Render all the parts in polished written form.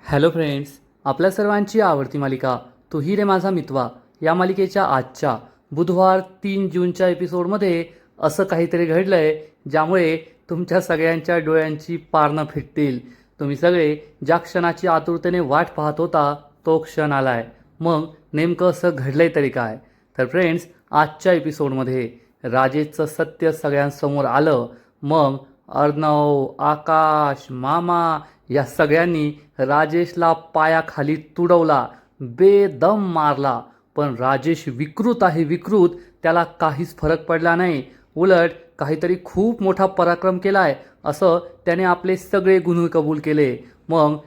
Hello friends, आपल्या सर्वांची आवडती मालिका तू ही रे माझा मितवा या मालिकेच्या आजच्या बुधवार 3 जूनच्या एपिसोडमध्ये असं काहीतरी घडलंय ज्यामुळे तुमच्या सगळ्यांच्या डोळ्यांची पारणं फिटतील. तुम्ही सगळे ज्या क्षणाची आतुरतेने वाट पाहत होता तो क्षण आलाय. मग नेमकं असं घडलंय तरी काय? तर फ्रेंड्स, आजच्या एपिसोडमध्ये राजेशचं सत्य सगळ्यांसमोर आलं. मग अर्णव, आकाश, मामा या सगळ्यांनी राजेशला पायाखाली तुडवला, बेदम मारला. पण राजेश विकृत आहे, विकृत. त्याला काहीच फरक पडला नाही. उलट काहीतरी खूप मोठा पराक्रम केलाय असं त्याने आपले सगळे गुन्हे कबूल केले. मग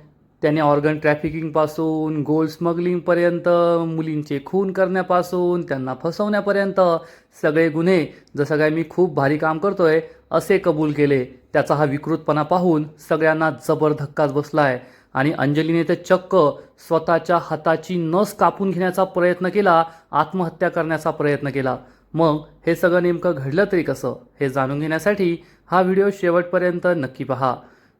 त्याने ऑर्गन ट्रॅफिकिंगपासून गोल्ड स्मगलिंगपर्यंत, मुलींचे खून करण्यापासून त्यांना फसवण्यापर्यंत सगळे गुन्हे, जसं काय मी खूप भारी काम करतोय असे कबूल केले. त्याचा हा विकृतपणा पाहून सगळ्यांना जबर धक्काच बसलाय. आणि अंजलीने तर चक्क स्वतःच्या हाताची नस कापून घेण्याचा प्रयत्न केला, आत्महत्या करण्याचा प्रयत्न केला. मग हे सगळं नेमकं घडलं तरी कसं हे जाणून घेण्यासाठी हा व्हिडिओ शेवटपर्यंत नक्की पहा.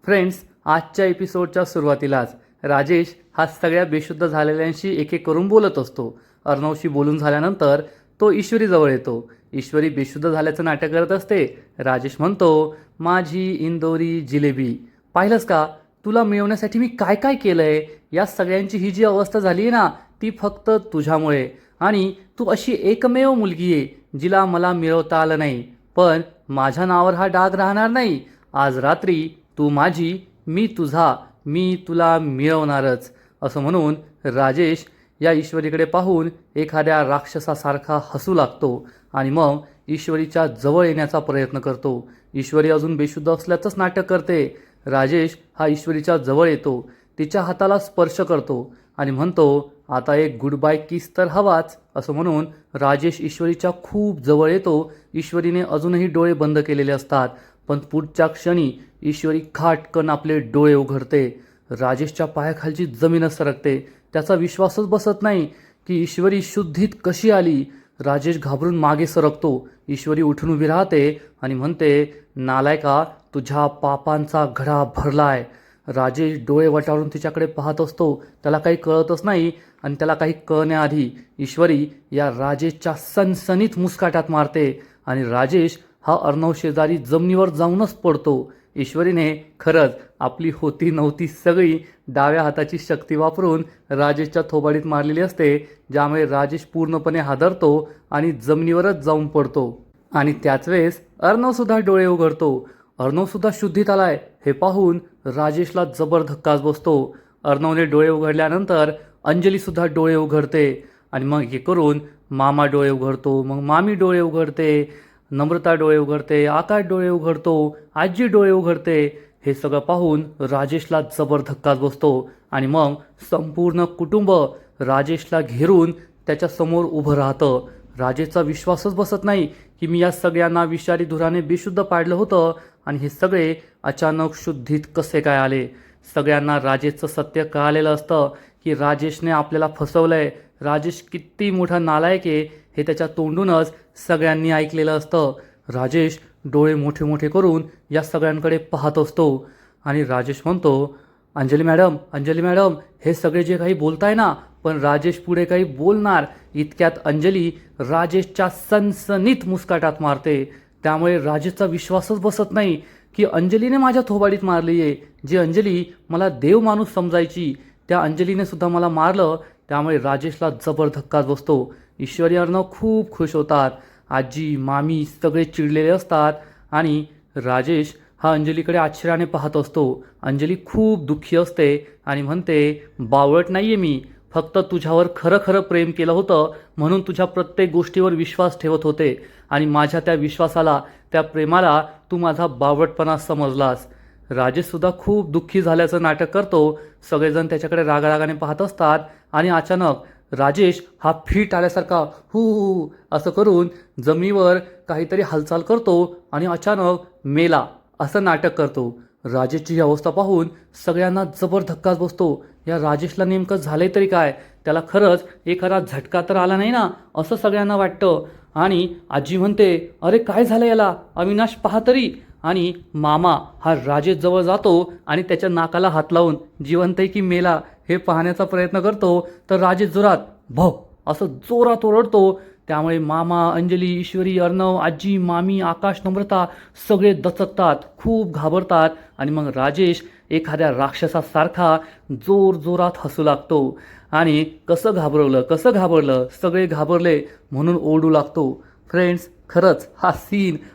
फ्रेंड्स, आजच्या एपिसोडच्या सुरुवातीलाच राजेश हा सगळ्या बेशुद्ध झालेल्यांशी एक एक करून बोलत असतो. अर्णवशी बोलून झाल्यानंतर तो ईश्वरीजवळ येतो. ईश्वरी बेशुद्ध झाल्याचं नाटक करत असते. राजेश म्हणतो, माझी इंदोरी जिलेबी, पाहिलंस का तुला मिळवण्यासाठी मी काय काय केलंय? या सगळ्यांची ही जी अवस्था झाली आहे ना, ती फक्त तुझ्यामुळे. आणि तू अशी एकमेव मुलगी आहे जिला मला मिळवता आलं नाही. पण माझ्या नावावर हा डाग राहणार नाही. आज रात्री तू माझी, मी तुझा, मी तुला मिळवणारच. असं म्हणून राजेश या ईश्वरीकडे पाहून एखाद्या राक्षसासारखा हसू लागतो आणि मग ईश्वरीच्या जवळ येण्याचा प्रयत्न करतो. ईश्वरी अजून बेशुद्ध असल्याचंच नाटक करते. राजेश हा ईश्वरीच्या जवळ येतो, तिच्या हाताला स्पर्श करतो आणि म्हणतो, आता एक गुड बाय किस तर हवाच. असं म्हणून राजेश ईश्वरीच्या खूप जवळ येतो. ईश्वरीने अजूनही डोळे बंद केलेले असतात, पण पुढच्या क्षणी ईश्वरी खाटकन आपले डोळे उघडते. राजेशच्या पायाखालची जमीनच सरकते. त्याचा विश्वासच बसत नाही की ईश्वरी शुद्धीत कशी आली. राजेश घाबरून मागे सरकतो. ईश्वरी उठून उभी राहते आणि म्हणते, नालायका, तुझ्या पापांचा घडा भरलाय. राजेश डोळे वटारून तिच्याकडे पाहत असतो. त्याला काही कळतच नाही आणि त्याला काही कळण्याआधी ईश्वरी या राजेशच्या सनसनीत मुस्काटात मारते आणि राजेश हा अर्णव शेजारी जमिनीवर जाऊनच पडतो. ईश्वरीने खरंच आपली होती नव्हती सगळी डाव्या हाताची शक्ती वापरून राजेशच्या थोबाडीत मारलेली असते, ज्यामुळे राजेश पूर्णपणे हादरतो आणि जमिनीवरच जाऊन पडतो. आणि त्याच वेळेस अर्णवसुद्धा डोळे उघडतो. अर्णवसुद्धा शुद्धीत आलाय हे पाहून राजेशला जबर धक्काच बसतो. अर्णवने डोळे उघडल्यानंतर अंजलीसुद्धा डोळे उघडते आणि मग हे करून मामा डोळे उघडतो, मग मामी डोळे उघडते, नम्रता डोळे उघडते, आकाश डोळे उघडतो, आजी डोळे उघडते. हे सगळं पाहून राजेशला जबर धक्काच बसतो आणि मग संपूर्ण कुटुंब राजेशला घेरून त्याच्यासमोर उभं राहतं. राजेशचा विश्वासच बसत नाही की मी या सगळ्यांना विषारी धुराने बेशुद्ध पाडलं होतं आणि हे सगळे अचानक शुद्धीत कसे काय आले. सगळ्यांना राजेशचं सत्य कळालेलं असतं की राजेशने आपल्याला फसवलंय. राजेश किती मोठा नालायक आहे हे त्याच्या तोंडूनच सगळ्यांनी ऐकलेलं असतं. राजेश डोळे मोठे मोठे करून या सगळ्यांकडे पाहत असतो आणि राजेश म्हणतो, अंजली मॅडम, अंजली मॅडम, हे सगळे जे काही बोलताय ना, पण राजेश पुढे काही बोलणार. इतक्यात अंजली राजेशच्या सनसनीत मुस्काटात मारते. त्यामुळे राजेशचा विश्वासच बसत नाही की अंजलीने माझ्या थोबाडीत मारली आहे. जी अंजली मला देव माणूस समजायची त्या अंजलीने सुद्धा मला मारलं. त्यामुळे राजेशला जबर धक्काच बसतो. ईश्वरी अर्णव खूप खुश होतात. आजी, मामी सगळे चिडलेले असतात आणि राजेश हा अंजलीकडे आश्चर्याने पाहत असतो. अंजली खूप दुःखी असते आणि म्हणते, बावळट नाहीये मी, फक्त तुझ्यावर खरं खरं प्रेम केलं होतं म्हणून तुझ्या प्रत्येक गोष्टीवर विश्वास ठेवत होते आणि माझ्या त्या विश्वासाला, त्या प्रेमाला तू माझा बावळटपणा समजलास. राजेशसुद्धा खूप दुःखी झाल्याचं नाटक करतो. सगळेजण त्याच्याकडे रागारागाने पाहत असतात आणि अचानक राजेश हा फिट आल्यासारखा हू असं करून जमिनीवर काहीतरी हालचाल करतो आणि अचानक मेला असं नाटक करतो. राजेशची ही अवस्था पाहून सगळ्यांना जबर धक्काच बसतो. या राजेशला नेमकं झालंय तरी काय? त्याला खरंच एखादा झटका तर आला नाही ना असं सगळ्यांना वाटतं. आणि आजी म्हणते, अरे काय झालं याला, अविनाश पहा तरी. आणि मामा हा राजेश जवळ जातो आणि त्याच्या नाकाला हात लावून जिवंत आहे की मेला हे पाहण्याचा प्रयत्न करतो. तर राजेश जोरात भव असं जोरात ओरडतो. त्यामुळे मामा, अंजली, ईश्वरी, अर्णव, आजी, मामी, आकाश, नम्रता सगळे दचकतात, खूप घाबरतात. आणि मग राजेश एखाद्या राक्षसासारखा जोरात हसू लागतो आणि कसं घाबरलं सगळे घाबरले म्हणून ओरडू लागतो. फ्रेंड्स, खरंच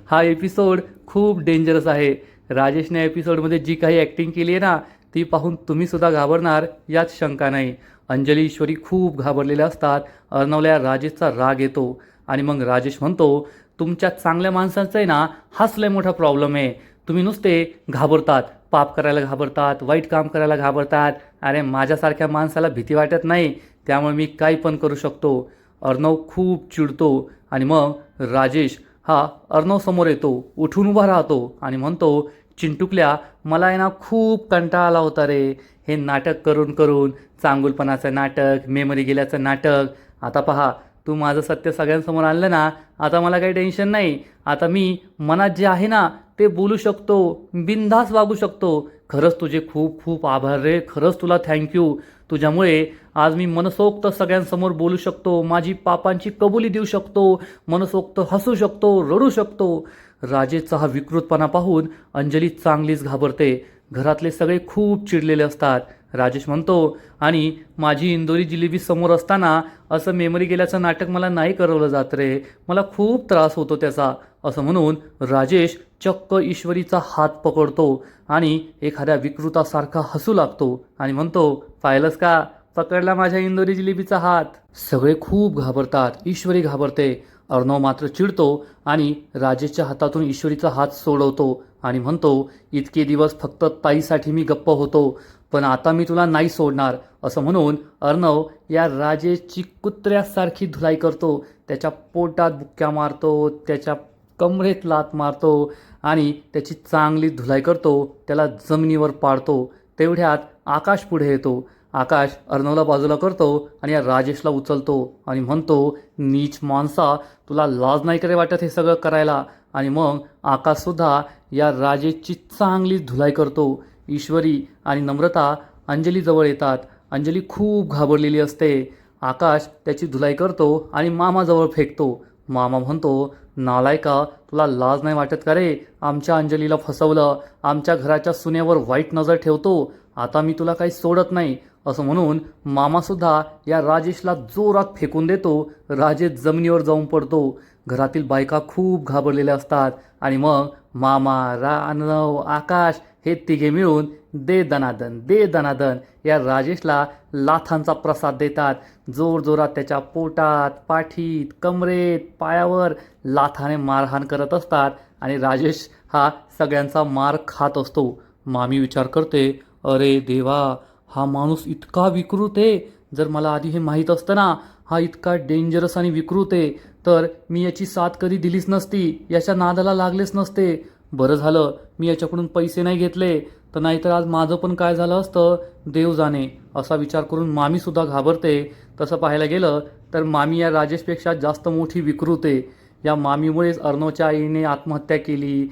हा एपिसोड खूप डेंजरस आहे. राजेशने एपिसोडमध्ये जी काही ॲक्टिंग केली आहे ना, ती पाहून तुम्ही सुद्धा घाबरणार यात शंका नाही. अंजली, ईश्वरी खूप घाबरलेल्या असतात. अर्णवला राजेशचा राग येतो आणि मग राजेश म्हणतो, तुमच्या चांगल्या माणसांचा आहे ना हाच लय मोठा प्रॉब्लेम आहे. तुम्ही नुसते घाबरतात, पाप करायला घाबरतात, वाईट काम करायला घाबरतात. अरे माझ्यासारख्या माणसाला भीती वाटत नाही, त्यामुळे मी काही पण करू शकतो. अर्णव खूप चिडतो आणि मग राजेश हा अर्णव समोर येतो, उठून उभा राहतो आणि म्हणतो, चिंटुकल्या मला आहे ना खूप कंटाळा आला होता रे, हे नाटक करून करून, चांगुलपणाचं नाटक, मेमरी गेल्याचं नाटक. आता पहा, तू माझं सत्य सगळ्यांसमोर आणलं ना, आता मला काही टेन्शन नाही. आता मी मनात जे आहे ना ते बोलू शकतो, बिनधास्त वागू शकतो. खरंच तुझे खूप खूप आभार रे, खरंच तुला थँक्यू. तुझ्यामुळे आज मी मनसोक्त सगळ्यांसमोर बोलू शकतो, माझी पापांची कबुली देऊ शकतो, मनसोक्त हसू शकतो, रडू शकतो. राजेशचा हा विकृतपणा पाहून अंजली चांगलीच घाबरते. घरातले सगळे खूप चिडलेले असतात. राजेश म्हणतो, आणि माझी इंदोरी जिलेबी समोर असताना असं मेमरी गेल्याचं नाटक मला नाही करवलं जात रे, मला खूप त्रास होतो त्याचा. असं म्हणून राजेश चक्क ईश्वरीचा हात पकडतो आणि एखाद्या विकृतासारखा हसू लागतो आणि म्हणतो, पाहिलंस का, पकडला माझ्या इंदोरी जिलेबीचा हात. सगळे खूप घाबरतात, ईश्वरी घाबरते. अर्णव मात्र चिडतो आणि राजेशच्या हातातून ईश्वरीचा हात सोडवतो आणि म्हणतो, इतके दिवस फक्त ताईसाठी मी गप्प होतो, पण आता मी तुला नाही सोडणार. असं म्हणून अर्णव या राजेशची कुत्र्यासारखी धुलाई करतो, त्याच्या पोटात बुक्क्या मारतो, त्याच्या कमरेत लात मारतो आणि त्याची चांगली धुलाई करतो, त्याला जमिनीवर पाडतो. तेवढ्यात आकाश पुढे येतो. आकाश अर्णवला बाजूला करतो आणि या राजेशला उचलतो आणि म्हणतो, नीच माणसा, तुला लाज नाही करे वाटत हे सगळं करायला. आणि मग आकाशसुद्धा या राजेशची चांगली धुलाई करतो. ईश्वरी आणि नम्रता अंजलीजवळ येतात. अंजली खूप घाबरलेली असते. आकाश त्याची धुलाई करतो आणि मामाजवळ फेकतो. मामा म्हणतो, नालायका, तुला लाज नाही वाटत का रे, आमच्या अंजलीला फसवलं, आमच्या घराच्या सुनेवर वाईट नजर ठेवतो, आता मी तुला काही सोडत नाही. असं म्हणून मामासुद्धा या राजेशला जोरात फेकून देतो. राजेश जमिनीवर जाऊन पडतो. घरातील बायका खूप घाबरलेल्या असतात आणि मग मामा, अर्णव, आकाश हे तिघे मिळून दे दनादन या राजेशला लाथांचा प्रसाद देतात. जोरात त्याच्या पोटात, पाठीत, कमरेत, पायावर लाथाने मारहाण करत असतात आणि राजेश हा सगळ्यांचा मार खात असतो. मामी विचार करते, अरे देवा, हा माणूस इतका विकृत आहे. जर मला आधी हे माहीत असतं ना, हा इतका डेंजरस आणि विकृत आहे, तर मी याची साथ कधी दिलीच नसती, याच्या नादाला लागलेच नसते. बरं झालं मी याच्याकडून पैसे नाही घेतले, तर नाहीतर आज माझं पण काय झालं असतं देव जाणे. असा विचार करून मामीसुद्धा घाबरते. तसं पाहायला गेलं तर मामी या राजेशपेक्षा जास्त मोठी विकृत आहे. या मामीमुळेच अर्णवच्या आईने आत्महत्या केली.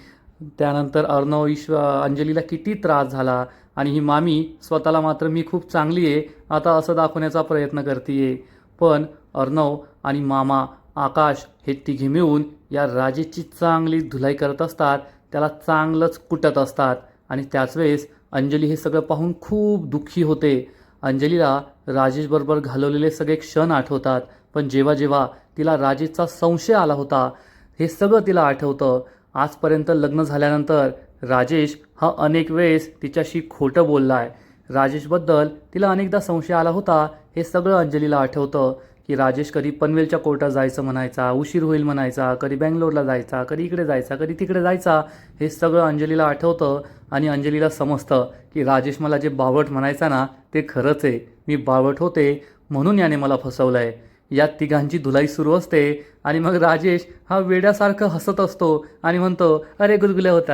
त्यानंतर अंजलीला किती त्रास झाला आणि ही मामी स्वतःला मात्र मी खूप चांगली आहे आता असं दाखवण्याचा प्रयत्न करते. पण अर्णव आणि मामा, आकाश हे तिघे मिळून या राजेशची चांगली धुलाई करत असतात, त्याला चांगलंच कुटत असतात. आणि त्याच वेळेस अंजली हे सगळं पाहून खूप दुःखी होते. अंजलीला राजेशबरोबर घालवलेले सगळे क्षण आठवतात. पण जेव्हा जेव्हा तिला राजेशचा संशय आला होता, हे सगळं तिला आठवतं. आजपर्यंत लग्न झाल्यानंतर राजेश हा अनेक वेळेस तिच्याशी खोटं बोलला आहे. राजेशबद्दल तिला अनेकदा संशय आला होता, हे सगळं अंजलीला आठवतं. की राजेश कधी पनवेलच्या कोर्टात जायचं म्हणायचा, उशीर होईल म्हणायचा, कधी बँगलोरला जायचा, कधी इकडे जायचा, कधी तिकडे जायचा. हे सगळं अंजलीला आठवतं आणि अंजलीला समजतं की राजेश मला जे बावट म्हणायचा ना ते खरंच आहे, मी बावट होते म्हणून याने मला फसवलं आहे. या तिघांची धुलाई सुरू असते आणि मग राजेश हा वेड्यासारखं हसत असतो आणि म्हणतो, अरे गुदगुल्या होत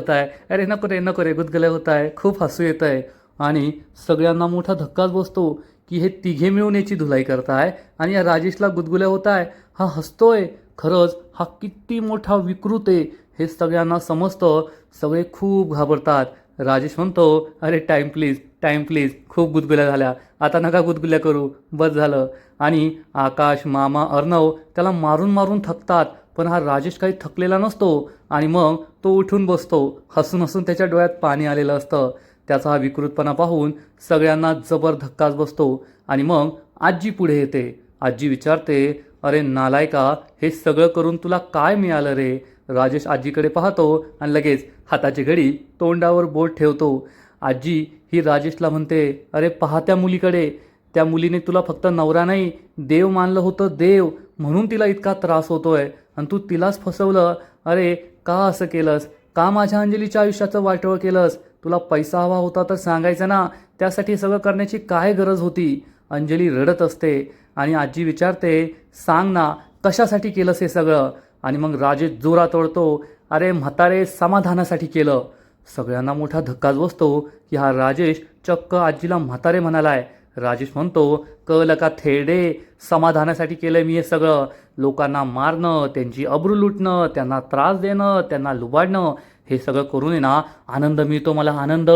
आहे, अरे नको रे गुदगुल्या होत आहे, खूप हसू येत आहे. आणि सगळ्यांना मोठा धक्काच बसतो की हे तिघे मिळून याची धुलाई करताय आणि या राजेशला गुदगुल्या होत आहे, हा हसतोय. खरंच हा किती मोठा विकृत आहे हे सगळ्यांना समजतं. सगळे खूप घाबरतात. राजेश म्हणतो, अरे टाईम प्लीज, खूप गुदगुल्या झाल्या, आता नका गुदगुल्या करू, बस झालं. आणि आकाश, मामा, अर्णव त्याला मारून मारून थकतात, पण हा राजेश काही थकलेला नसतो. आणि मग तो उठून बसतो. हसून हसून त्याच्या डोळ्यात पाणी आलेलं असतं. त्याचा हा विकृतपणा पाहून सगळ्यांना जबर धक्काच बसतो. आणि मग आजी पुढे येते. आजी विचारते, अरे नालायका, हे सगळं करून तुला काय मिळालं रे? राजेश आजीकडे पाहतो आणि लगेच हाताची घडी तोंडावर बोट ठेवतो. आजी ही राजेशला म्हणते, अरे पहा त्या मुलीकडे, त्या मुलीने तुला फक्त नवरा नाही, देव मानलं होतं, देव, म्हणून तिला इतका त्रास होतोय आणि तू तिलाच फसवलं. अरे का असं केलंस? का माझ्या अंजलीच्या आयुष्याचं वाटोळं केलंस? तुला पैसा हवा होता तर सांगायचं ना, त्यासाठी सगळं करण्याची काय गरज होती? अंजली रडत असते आणि आजी विचारते, सांग ना, कशासाठी केलंस हे सगळं? आणि मग राजेश जोरात ओरडतो, अरे म्हातारे, समाधानासाठी केलं. सगळ्यांना मोठा धक्काच बसतो की हा राजेश चक्क आजीला म्हातारे म्हणालाय. राजेश म्हणतो, कळलं का थेरडे, समाधानासाठी केलंय मी हे सगळं. लोकांना मारणं, त्यांची अब्रू लुटणं, त्यांना त्रास देणं, त्यांना लुबाडणं, हे सगळं करून ना आनंद मिळतो मला, आनंद,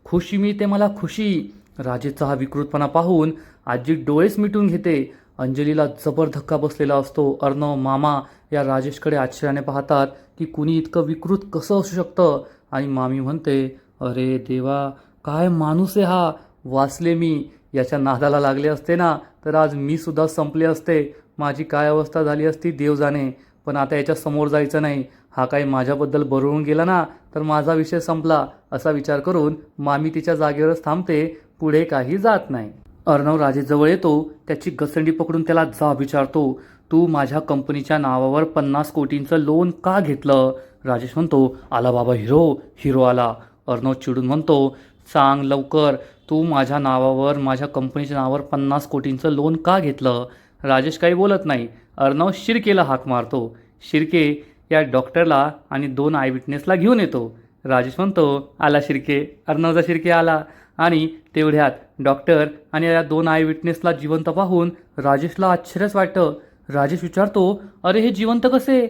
खुशी मिळते मला, खुशी. राजेशचा हा विकृतपणा पाहून आजी डोळेच मिटून घेते. अंजलीला जबर धक्का बसलेला असतो. अर्णव, मामा या राजेशकडे आश्चर्याने पाहतात की कुणी इतकं विकृत कसं असू शकतं. आणि मामी म्हणते, अरे देवा, काय माणूस आहे हा, वाचले मी. याच्या नादाला लागले असते ना तर आज मी सुद्धा संपले असते. माझी काय अवस्था झाली असती देव जाणे. पण आता याच्या समोर जायचं नाही. हा काही माझ्याबद्दल बरळून गेला ना तर माझा विषय संपला, असा विचार करून मामी तिच्या जागेवरच थांबते, पुढे काही जात नाही. अर्णव राजेशजवळ येतो. त्याची गसंडी पकडून त्याला जाब विचारतो, तू माझ्या कंपनीच्या नावावर 50 कोटींचं लोन का घेतलं? राजेश म्हणतो, आला बाबा हिरो आला. अर्णव चिडून म्हणतो, सांग लवकर, तू माझ्या नावावर, माझ्या कंपनीच्या नावावर 50 कोटींचं लोन का घेतलं? राजेश काही बोलत नाही. अर्णव शिर्केला हाक मारतो. शिर्के या डॉक्टरला आणि 2 आय विटनेसला घेऊन येतो. राजेश म्हणतो, आला शिर्के. अर्णवचा शिर्के आला. आणि तेवढ्यात डॉक्टर आणि या 2 आय विटनेसला जिवंत पाहून राजेशला आश्चर्यच वाटतं. राजेश विचारतो, अरे हे जिवंत कसे?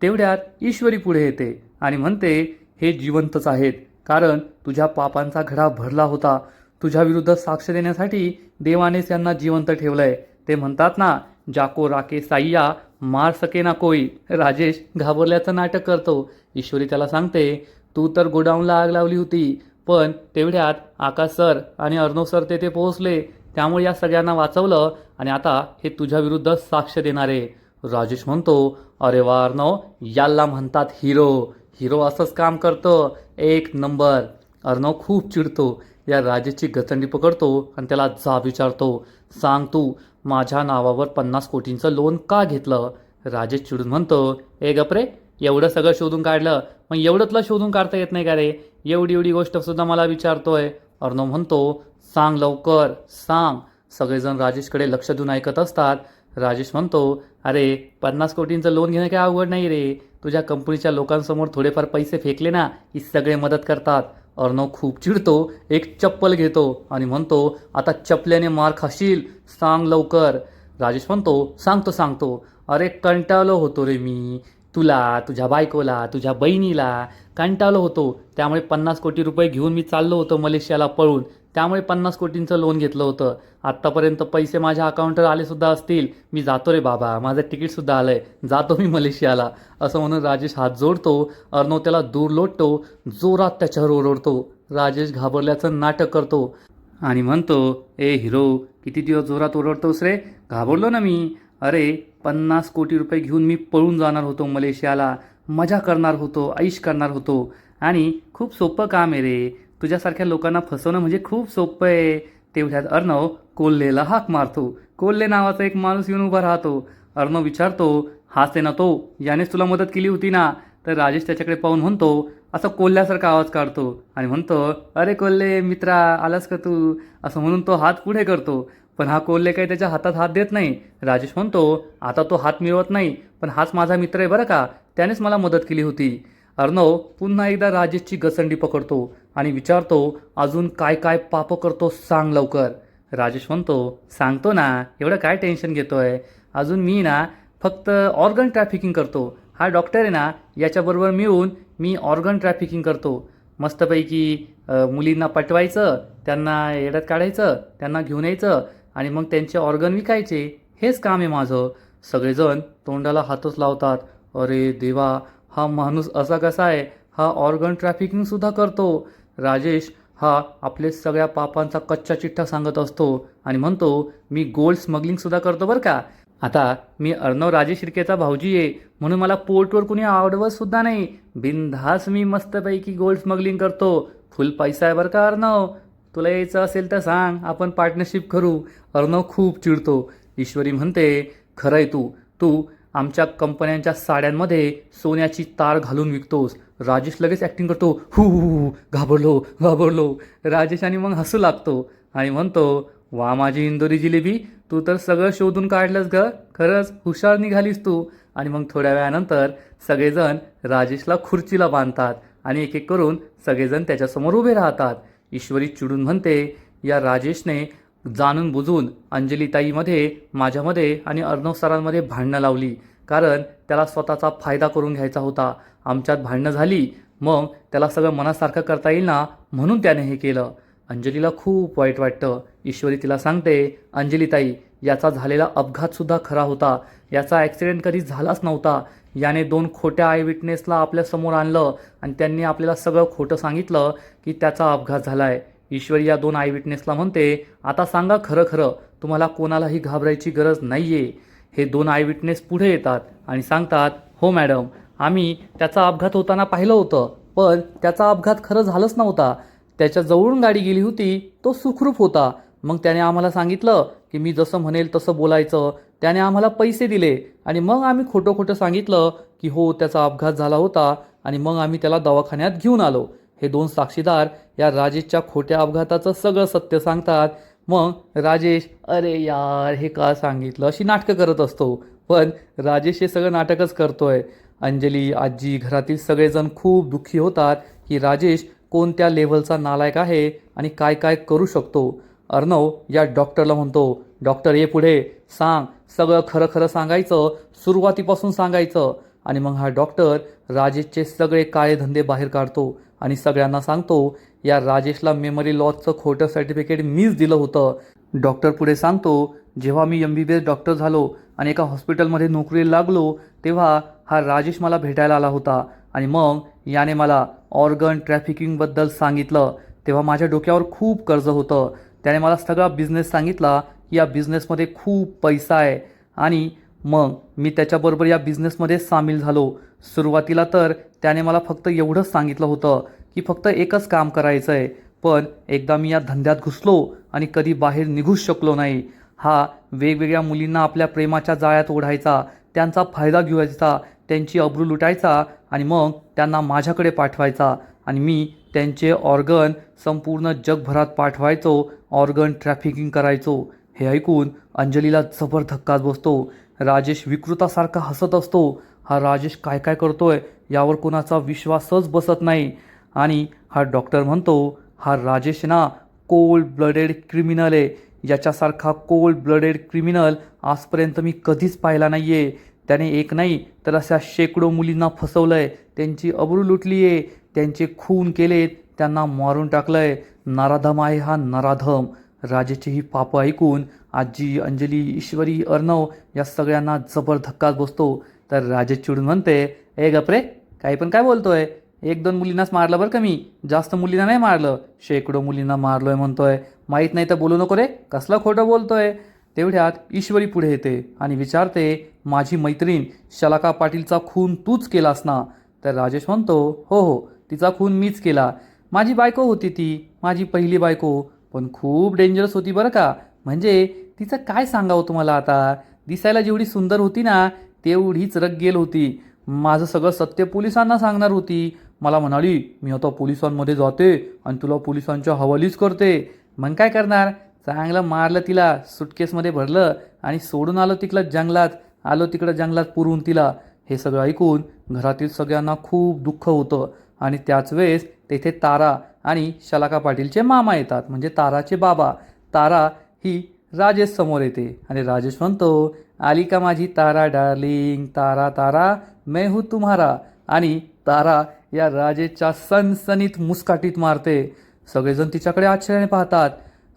तेवढ्यात ईश्वरी पुढे येते आणि म्हणते, हे जिवंतच आहेत, कारण तुझ्या पापांचा घडा भरला होता. तुझ्या विरुद्ध साक्ष देण्यासाठी देवानेच यांना जिवंत ठेवलंय. ते म्हणतात ना, जाको राके साईया, मार सके ना कोई. राजेश घाबरल्याचं नाटक करतो. ईश्वरी त्याला सांगते, तू तर गोडाऊनला आग लावली होती, पण तेवढ्यात आकाश सर आणि अर्णव सर तेथे पोहोचले, त्यामुळे या सगळ्यांना वाचवलं आणि आता हे तुझ्या विरुद्ध साक्ष देणारे. राजेश म्हणतो, अरे वा अर्णव, याला म्हणतात हिरो असंच काम करतं, 1 नंबर. अर्णव खूप चिडतो. या राजेशची गचंडी पकडतो आणि त्याला जाब विचारतो, सांग तू माझ्या नावावर 50 कोटींचं लोन का घेतलं? राजेश चिडून म्हणतो, ए गपरे, एवढं सगळं शोधून काढलं, मग एवढं तुला शोधून काढता येत नाही का रे? एवढी गोष्टसुद्धा मला विचारतोय. अर्णव म्हणतो, सांग लवकर, सांग. सगळेजण राजेशकडे लक्ष देऊन ऐकत असतात. राजेश म्हणतो, अरे 50 कोटींचं लोन घेणं काय अवघड नाही रे. तुझ्या कंपनीच्या लोकांसमोर थोडेफार पैसे फेकले ना की सगळे मदत करतात. अर्णव खूप चिडतो. एक चप्पल घेतो आणि म्हणतो, आता चपल्याने मार खाशील, सांग लवकर. राजेश म्हणतो, सांगतो. अरे कंटाळलो होतो रे मी. तुला, तुझ्या बायकोला, तुझ्या बहिणीला कंटाळलो होतो. त्यामुळे 50 कोटी रुपये घेऊन मी चाललो होतो मलेशियाला पळून. त्यामुळे 50 कोटींचं लोन घेतलं होतं. आत्तापर्यंत पैसे माझ्या अकाउंटवर आले सुद्धा असतील. मी जातो रे बाबा, माझं तिकीटसुद्धा आलंय, जातो मी मलेशियाला, असं म्हणून राजेश हात जोडतो. अर्णव त्याला दूर लोटतो. जोरात त्याच्यावर ओरडतो. राजेश घाबरल्याचं नाटक करतो आणि म्हणतो, ए हिरो, किती दिवस जोरात ओरडतोस रे? घाबरलो ना मी. अरे 50 कोटी रुपये घेऊन मी पळून जाणार होतो मलेशियाला, मजा करणार होतो, ऐश करणार होतो. आणि खूप सोपं काम आहे रे. तुझ्यासारख्या लोकांना फसवणं म्हणजे खूप सोपं आहे. तेवढ्यात अर्णव कोल्हेला हाक मारतो. कोल्हे नावाचा एक माणूस येऊन उभा राहतो. अर्णव विचारतो, हाच आहे ना तो, यानेच तुला मदत केली होती ना? तर राजेश त्याच्याकडे पाहून म्हणतो, असं कोल्ह्यासारखा आवाज काढतो आणि म्हणतो, अरे कोल्हे मित्रा, आलास का तू? असं म्हणून तो हात पुढे करतो. पण हा कोल्हे काही त्याच्या हातात हात देत नाही. राजेश म्हणतो, आता तो हात मिळवत नाही, पण हाच माझा मित्र आहे बरं का, त्यानेच मला मदत केली होती. अर्णव पुन्हा एकदा राजेशची गसंडी पकडतो आणि विचारतो, अजून काय काय पाप करतो सांग लवकर. राजेश म्हणतो, सांगतो ना, एवढं काय टेन्शन घेतोय? अजून मी ना फक्त ऑर्गन ट्रॅफिकिंग करतो. हा डॉक्टर आहे ना, याच्याबरोबर मिळून मी ऑर्गन ट्रॅफिकिंग करतो. मस्तपैकी मुलींना पटवायचं, त्यांना येड्यात काढायचं, त्यांना घेऊन यायचं आणि मग त्यांचे ऑर्गन विकायचे. हेच काम आहे माझं. सगळेजण तोंडाला हातच लावतात. अरे देवा, हा माणूस असा कसा आहे? हा ऑर्गन ट्रॅफिकिंगसुद्धा करतो. राजेश हा आपले सगळ्या पापांचा कच्चा चिठ्ठा सांगत असतो आणि म्हणतो मी गोल्ड स्मगलिंगसुद्धा करतो बरं का. आता मी अर्णव राजेश शिर्केचा भाऊजी आहे म्हणून मला पोर्टवर कुणी आवडवत सुद्धा नाही. बिनधास मी मस्तपैकी गोल्ड स्मगलिंग करतो. फुल पैसा आहे बरं का अर्णव. तुला यायचं असेल तर सांग, आपण पार्टनरशिप करू. अर्णव खूप चिडतो. ईश्वरी म्हणते खरं आहे तू तू आमच्या कंपन्यांच्या साड्यांमध्ये सोन्याची तार घालून विकतोस. राजेश लगेच ॲक्टिंग करतो. हू घाबरलो घाबरलो. राजेश आणि मग हसू लागतो आणि म्हणतो वा माझी इंदोरी जिलेबी, तू तर सगळं शोधून काढलंस ग. खरंच हुशार निघालीस तू. आणि मग थोड्या वेळानंतर सगळेजण राजेशला खुर्चीला बांधतात आणि एक एक करून सगळेजण त्याच्यासमोर उभे राहतात. ईश्वरी चिडून म्हणते या राजेशने जाणून बुजून अंजलीताईमध्ये, माझ्यामध्ये आणि अर्णव सरांमध्ये भांडणं लावली. कारण त्याला स्वतःचा फायदा करून घ्यायचा होता. आमच्यात भांडणं झाली, मग त्याला सगळं मनासारखं करता येईल ना म्हणून त्याने हे केलं. अंजलीला खूप वाईट वाटतं. ईश्वरी तिला सांगते अंजलीताई, याचा झालेला अपघातसुद्धा खरा होता. याचा ॲक्सिडेंट कधी झालाच नव्हता. याने 2 खोट्या आय विटनेसला आपल्यासमोर आणलं आणि त्यांनी आपल्याला सगळं खोटं सांगितलं की त्याचा अपघात झाला आहे. ईश्वरी या 2 आय विटनेसला म्हणते आता सांगा खरं खरं, तुम्हाला कोणालाही घाबरायची गरज नाही आहे. हे 2 आय विटनेस पुढे येतात आणि सांगतात हो मॅडम, आम्ही त्याचा अपघात होताना पाहिलं होतं, पण त्याचा अपघात खरं झालंच नव्हता. त्याच्या जवळून गाडी गेली होती, तो सुखरूप होता. मग त्याने आम्हाला सांगितलं की मी जसं म्हणेल तसं बोलायचं. त्याने आम्हाला पैसे दिले आणि मग आम्ही खोटं खोटं सांगितलं की हो त्याचा अपघात झाला होता आणि मग आम्ही त्याला दवाखान्यात घेऊन आलो. हे 2 साक्षीदार या राजेशच्या खोट्या अपघाताचं सगळं सत्य सांगतात. मग राजेश अरे यार हे का सांगितलं अशी नाटकं करत असतो, पण राजेश हे सगळं नाटकच करतोय. अंजली, आजी, घरातील सगळेजण खूप दुःखी होतात की राजेश कोणत्या लेव्हलचा नालायक आहे आणि काय काय करू शकतो. अर्णव या डॉक्टरला म्हणतो डॉक्टर ये पुढे, सांग, सगळं खरं खरं सांगायचं, सुरुवातीपासून सांगायचं. आणि मग हा डॉक्टर राजेशचे सगळे काळे धंदे बाहेर काढतो आणि सगळ्यांना सांगतो या राजेशला मेमरी लॉसचं खोटं सर्टिफिकेट मीच दिलं होतं. डॉक्टर पुढे सांगतो जेव्हा मी MBBS डॉक्टर झालो आणि एका हॉस्पिटलमध्ये नोकरीला लागलो तेव्हा हा राजेश मला भेटायला आला होता आणि मग याने मला ऑर्गन ट्रॅफिकिंगबद्दल सांगितलं. तेव्हा माझ्या डोक्यावर खूप कर्ज होतं. त्याने मला सगळा बिझनेस सांगितला की या बिझनेसमध्ये खूप पैसा आहे आणि मग मी त्याच्याबरोबर या बिझनेसमध्ये सामील झालो. सुरुवातीला तर त्याने मला फक्त एवढंच सांगितलं होतं की फक्त एकच काम करायचं आहे, पण एकदा मी या धंद्यात घुसलो आणि कधी बाहेर निघूच शकलो नाही. हा वेगवेगळ्या मुलींना आपल्या प्रेमाच्या जाळ्यात ओढायचा, त्यांचा फायदा घ्यायचा, त्यांची अब्रू लुटायचा आणि मग त्यांना माझ्याकडे पाठवायचा आणि मी त्यांचे ऑर्गन संपूर्ण जगभरात पाठवायचो, ऑर्गन ट्रॅफिकिंग करायचो. हे ऐकून अंजलीला जबर धक्काच बसतो. राजेश विकृतासारखा हसत असतो. हा राजेश काय काय करतोय यावर कोणाचा विश्वासच बसत नाही. आणि हा डॉक्टर म्हणतो हा राजेश ना कोल्ड ब्लडेड क्रिमिनल आहे. याच्यासारखा कोल्ड ब्लडेड क्रिमिनल आजपर्यंत मी कधीच पाहिला नाही आहे. त्याने एक नाही तर अशा शेकडो मुलींना फसवलं आहे, त्यांची अब्रू लुटली आहे, त्यांचे खून केलेत, त्यांना मारून टाकलं आहे. नराधम आहे हा नराधम. राजेची ही पापं ऐकून आजी, अंजली, ईश्वरी, अर्णव या सगळ्यांना जबर धक्काच बसतो. तर राजेश चिडून म्हणते ए गपरे, काही पण काय बोलतोय? 1-2 मुलींनाच मारलं बरं का मी, जास्त मुलींना नाही मारलं. शेकडो मुलींना मारलोय म्हणतोय. माहीत नाही तर बोलू नको रे, कसलं खोटं बोलतोय. तेवढ्यात ईश्वरी पुढे येते आणि विचारते माझी मैत्रीण शलाका पाटीलचा खून तूच केलास ना? तर राजेश म्हणतो हो हो, तिचा खून मीच केला. माझी बायको होती ती, माझी पहिली बायको, पण खूप डेंजरस होती बरं का. म्हणजे तिचं काय सांगावं तुम्हाला आता. दिसायला जेवढी सुंदर होती ना तेवढीच रग्गेल होती. माझं सगळं सत्य पोलिसांना सांगणार होती. मला म्हणाली मी आता पोलिसांमध्ये जाते आणि तुला पोलिसांच्या हवालीच करते. मग काय करणार, चांगलं मारलं तिला, सुटकेसमध्ये भरलं आणि सोडून आलो तिकडं जंगलात पुरून तिला. हे सगळं ऐकून घरातील सगळ्यांना खूप दुःख होतं आणि त्याच वेळेस तेथे तारा आणि शलाका पाटीलचे मामा येतात, म्हणजे ताराचे बाबा. तारा ही राजेश समोर येते आणि राजेश म्हणतो आली का माझी तारा डार्लिंग, तारा तारा मैं हूँ तुम्हारा, आणि तारा या राजेशच्या सनसनीत मुस्काटीत मारते. सगळेजण तिच्याकडे आश्चर्याने पाहतात.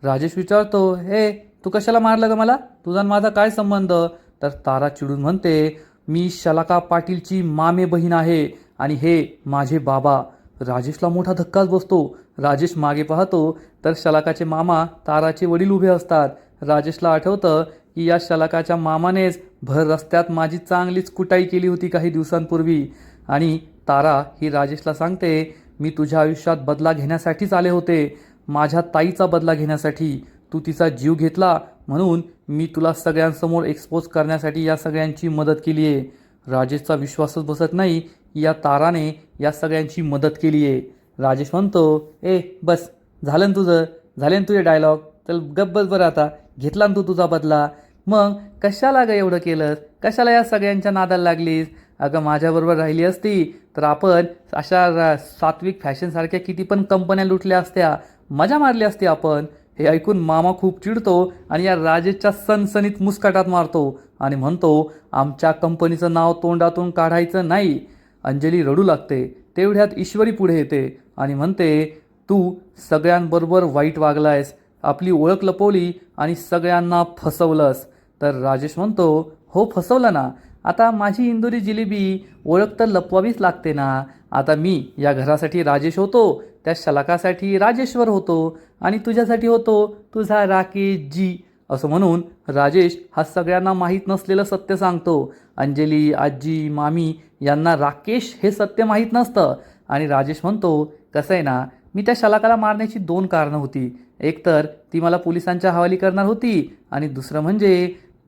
राजेश विचारतो, हे तू कशाला मारलं ग मला? तुझा आणि माझा काय संबंध? तर तारा चिडून म्हणते, मी शलाका पाटीलची मामे बहीण आहे आणि हे माझे बाबा. राजेशला मोठा धक्काच बसतो. राजेश मागे पाहतो तर शलाकाचे मामा ताराचे वडील उभे असतात. राजेशला आठवतं की या शलाकाच्या मामानेच भर रस्त्यात माझी चांगलीच कुटाई केली होती काही दिवसांपूर्वी. आणि तारा ही राजेशला सांगते, मी तुझ्या आयुष्यात बदला घेण्यासाठीच आले होते, माझ्या ताईचा बदला घेण्यासाठी. तू तिचा जीव घेतला म्हणून मी तुला सगळ्यांसमोर एक्सपोज करण्यासाठी या सगळ्यांची मदत केली आहे. राजेशचा विश्वासच बसत नाही की या ताराने या सगळ्यांची मदत केली आहे. राजेश म्हणतो, ए बस, झालं ना तुझं, झाले ना तुझे डायलॉग, चल गप्प बस बरं आता, घेतला ना तू तुझा बदला. मग कशाला ग एवढं केलंस? कशाला या सगळ्यांच्या नादाला लागलीस? अगं माझ्याबरोबर राहिली असती तर आपण अशा सात्विक फॅशनसारख्या किती पण कंपन्या लुटल्या असत्या, मजा मारली असती आपण. हे ऐकून मामा खूप चिडतो आणि या राजेशच्या सनसनीत मुस्काटात मारतो आणि म्हणतो, आमच्या कंपनीचं नाव तोंडातून काढायचं नाही. अंजली रडू लागते. तेवढ्यात ईश्वरी पुढे येते आणि म्हणते, तू सगळ्यांबरोबर वाईट वागलायस, आपली ओळख लपवली आणि सगळ्यांना फसवलंस. तर राजेश म्हणतो, हो फसवलं ना, आता माझी इंदुरी जिलेबी ओळख तर लपवावीच लागते ना. आता मी या घरासाठी राजेश होतो, त्या शलाकासाठी राजेश्वर होतो आणि तुझ्यासाठी होतो तुझा राकेश जी. असं म्हणून राजेश हा सगळ्यांना माहीत नसलेलं सत्य सांगतो. अंजली, आजी, मामी यांना राकेश हे सत्य माहीत नसतं. आणि राजेश म्हणतो, कसं आहे ना, मी त्या शलाकाला मारण्याची 2 कारणं होती. एक तर ती मला पोलिसांच्या हवाली करणार होती आणि दुसरं म्हणजे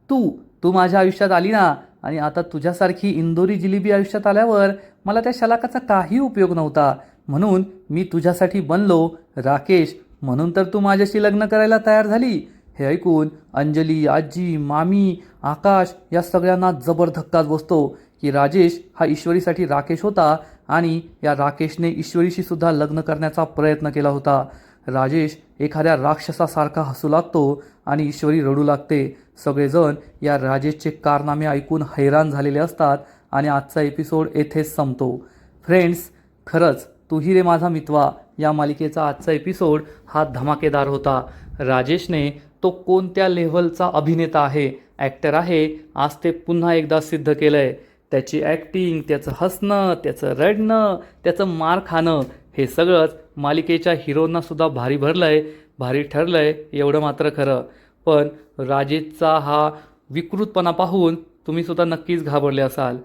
तू माझ्या आयुष्यात आली ना, आणि आता तुझ्यासारखी इंदोरी जिलेबी आयुष्यात आल्यावर मला त्या शलाकाचा काही उपयोग नव्हता. म्हणून मी तुझ्यासाठी बनलो राकेश, म्हणून तर तू माझ्याशी लग्न करायला तयार झाली. हे ऐकून अंजली, आजी, मामी, आकाश या सगळ्यांना जबर धक्काच बसतो की राजेश हा ईश्वरीसाठी राकेश होता आणि या राकेशने ईश्वरीशी सुद्धा लग्न करण्याचा प्रयत्न केला होता. राजेश एखाद्या राक्षसासारखा हसू लागतो आणि ईश्वरी रडू लागते. सगळेजण या राजेशचे कारनामे ऐकून हैराण झालेले असतात आणि आजचा एपिसोड येथेच संपतो. फ्रेंड्स, खरंच तू ही रे माझा मितवा या मालिकेचा आजचा एपिसोड हा धमाकेदार होता. राजेशने तो कोणत्या लेव्हलचा अभिनेता आहे, ॲक्टर आहे, आज ते पुन्हा एकदा सिद्ध केलं आहे. त्याची ॲक्टिंग, त्याचं हसणं, त्याचं रडणं, त्याचं मार खाणं, हे सगळंच मालिकेच्या हिरोंनासुद्धा भारी भरलं आहे, भारी ठरलं आहे, एवढं मात्र खरं. पण राजेशचा हा विकृतपणा पाहून तुम्हीसुद्धा नक्कीच घाबरले असाल.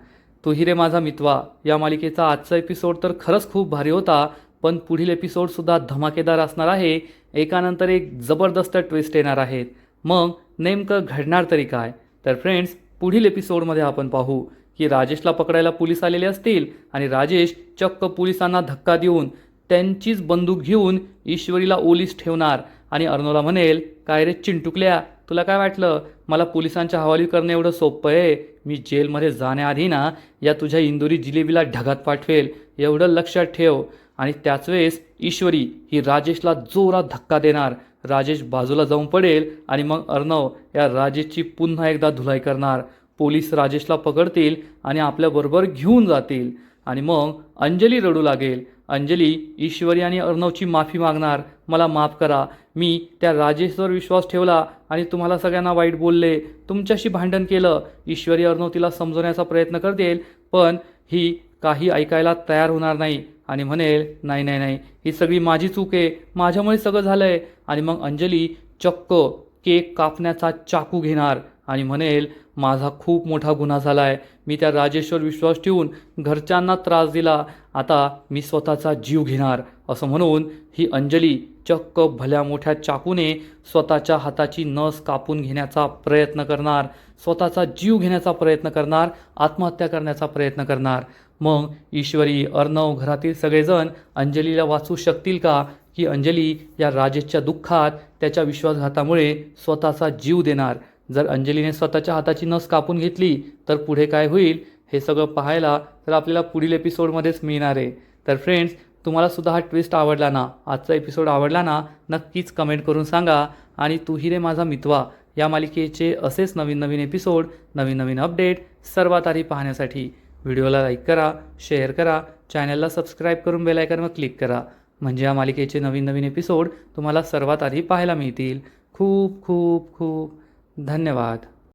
तू ही रे माझा मितवा या मालिकेचा आजचा एपिसोड तर खरंच खूप भारी होता, पण पुढील एपिसोडसुद्धा धमाकेदार असणार आहे. एकानंतर एक जबरदस्त ट्विस्ट येणार आहेत. मग नेमकं घडणार तरी काय? तर फ्रेंड्स, पुढील एपिसोडमध्ये आपण पाहू की राजेशला पकडायला पोलीस आलेले असतील आणि राजेश चक्क पोलिसांना धक्का देऊन त्यांचीच बंदूक घेऊन ईश्वरीला ओलीस ठेवणार आणि अर्णवला म्हणेल, काय रे चिंटुकल्या, तुला काय वाटलं मला पोलिसांच्या हवाली करणं एवढं सोपं आहे? मी जेलमध्ये जाण्याआधी ना या तुझ्या इंदोरी जिलेबीला ढगात पाठवेल, एवढं लक्षात ठेव. आणि त्याच वेळेस ईश्वरी ही राजेशला जोरात धक्का देणार. राजेश बाजूला जाऊन पडेल आणि मग अर्णव या राजेशची पुन्हा एकदा धुलाई करणार. पोलीस राजेशला पकडतील आणि आपल्याबरोबर घेऊन जातील आणि मग अंजली रडू लागेल. अंजली ईश्वरी आणि अर्णवची माफी मागणार, मला माफ करा, मी त्या राजेशवर विश्वास ठेवला आणि तुम्हाला सगळ्यांना वाईट बोलले, तुमच्याशी भांडण केलं. ईश्वरी अर्णव तिला समजवण्याचा प्रयत्न करतील, पण ही काही ऐकायला तयार होणार नाही आणि म्हणेल, नाही नाही नाही, ही सगळी माझी चूक आहे, माझ्यामुळे सगळं झालं आहे. आणि मग अंजली चक्क केक कापण्याचा चाकू घेणार आणि म्हणेल, माझा खूप मोठा गुन्हा झाला आहे, मी त्या राजेशवर विश्वास ठेवून घरच्यांना त्रास दिला, आता मी स्वतःचा जीव घेणार. असं म्हणून ही अंजली चक्क भल्या मोठ्या चाकूने स्वतःच्या हाताची नस कापून घेण्याचा प्रयत्न करणार, स्वतःचा जीव घेण्याचा प्रयत्न करणार, आत्महत्या करण्याचा प्रयत्न करणार. मग ईश्वरी, अर्णव, घरातील सगळेजण अंजलीला वाचवू शकतील का, की अंजली या राजेशच्या दुःखात त्याच्या विश्वासघातामुळे स्वतःचा जीव देणार? जर अंजलीने स्वतःच्या हाताची नस कापून घेतली तर पुढे काय होईल हे सगळं पाहायला तर आपल्याला पुढील एपिसोडमध्येच मिळणार आहे. तर फ्रेंड्स, तुम्हाला सुद्धा हा ट्विस्ट आवडला ना, आजचा एपिसोड आवडला ना, नक्कीच कमेंट करून सांगा. आणि तू ही रे माझा मितवा या मालिकेचे असेच नवीन नवीन एपिसोड, नवीन नवीन अपडेट सर्वात आधी पाहण्यासाठी व्हिडिओला लाईक करा, शेअर करा, चॅनलला सबस्क्राईब करून बेल आयकॉनवर क्लिक करा. म्हणजे या मालिकेचे नवीन नवीन एपिसोड तुम्हाला सर्वात आधी पाहायला मिळतील. खूप खूप खूप धन्यवाद.